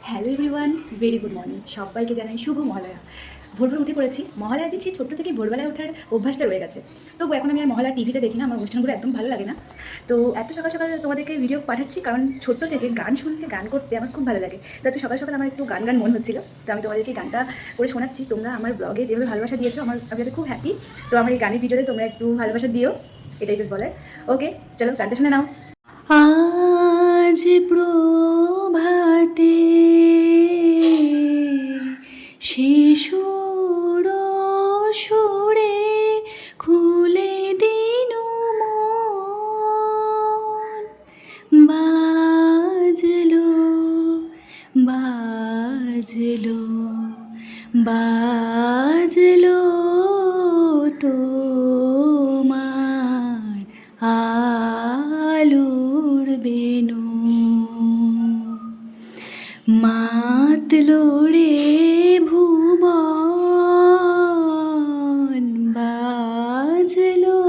Hello everyone, very good morning. সবাইকে জানাই শুভ মহালয়া। ভোরভোর উঠে পড়েছি। মহালয়ার দিন সেই ছোট্ট থেকে ভোরবেলায় ওঠার অভ্যাসটা রয়ে গেছে। তবু এখন আমি আর মহালয়া টিভিতে দেখি না, আমার অনুষ্ঠানগুলো একদম ভালো লাগে না। তো এত সকাল সকাল তোমাদেরকে ভিডিও পাঠাচ্ছি কারণ ছোট্ট থেকে গান শুনতে, গান করতে আমার খুব ভালো লাগে। তো আজকে সকাল সকাল আমার একটু গান গান মন হচ্ছিল, তো আমি তোমাদেরকে গানটা করে শোনাচ্ছি। তোমরা আমার ব্লগে যেভাবে ভালোবাসা দিয়েছো, আমি যাতে খুব হ্যাপি। তো আমার এই গানের ভিডিওতে তোমরা একটু ভালোবাসা দিও, এটাই জাস্ট বলে। ওকে, চলো গানটা শুনে নাও। আজ প্রভাতে শিশুর সুরে খুলে দিনু মন, বাজলো বাজলো বাজলো তোমার আলোর বেনু, মাতলো রে ভুবন, বাজলো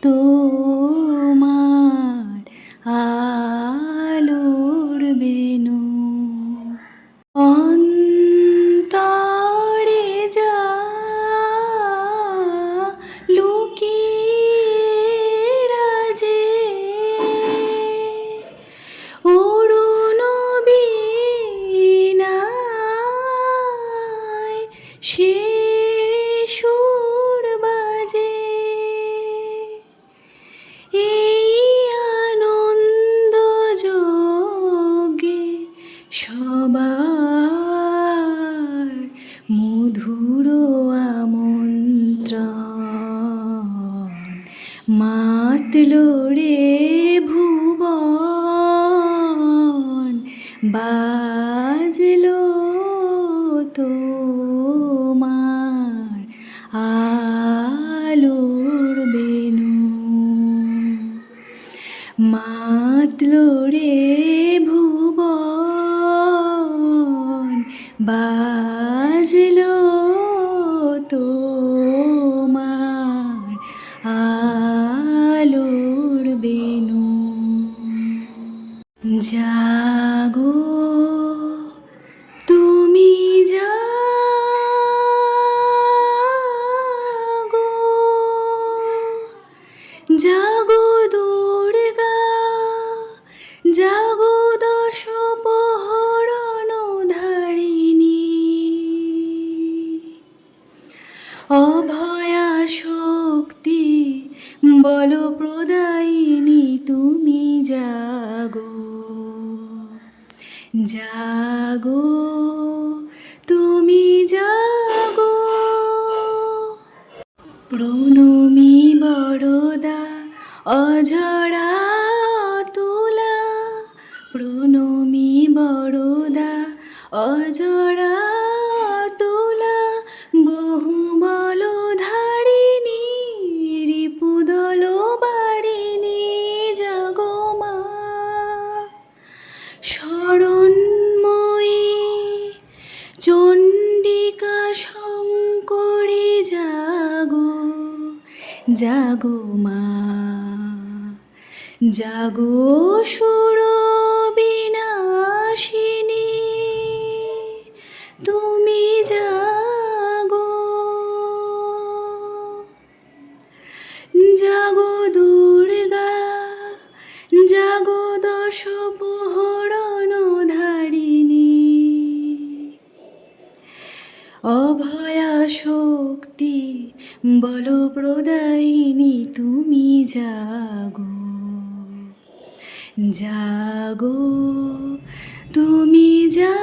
তোমার আলোর বেনু। অন্তরে যা লুকিয়ে রাজে, অরুণ বীণায় সে সুর বাজে। এই আনন্দ যোগে সবার মধুর আমন্ত্রণ, মাতলো রে ভুবন, বাজলো তোমার আলোর বেনু, মাতলো রে ভুবন, বাজলো তোমার আলোর বেনু। জাগো তুমি জাগো, জাগো দুর্গা, জাগো দশ প্রহরণ ধারিণী, অভয়া শক্তি বল প্রদায়িনী তুমি জাগো, জাগো তুমি জাগো। প্রণমী বরদা অঝরা তুলা, প্রণমী বরদা অঝরা তুলা, বহু বল ধারিণী রিপুদল বারিণী, জাগো মা শরণময়ী চণ্ডিকা শঙ্করী, জাগো জাগো মা, জাগো সুর বিনাশিনী তুমি জাগো, জাগো দুর্গা, জাগো দশ প্রহরণ ধারিণী, অভয়া শক্তি বল প্রদায়িনী তুমি জাগো, জাগো তুমি জাগো।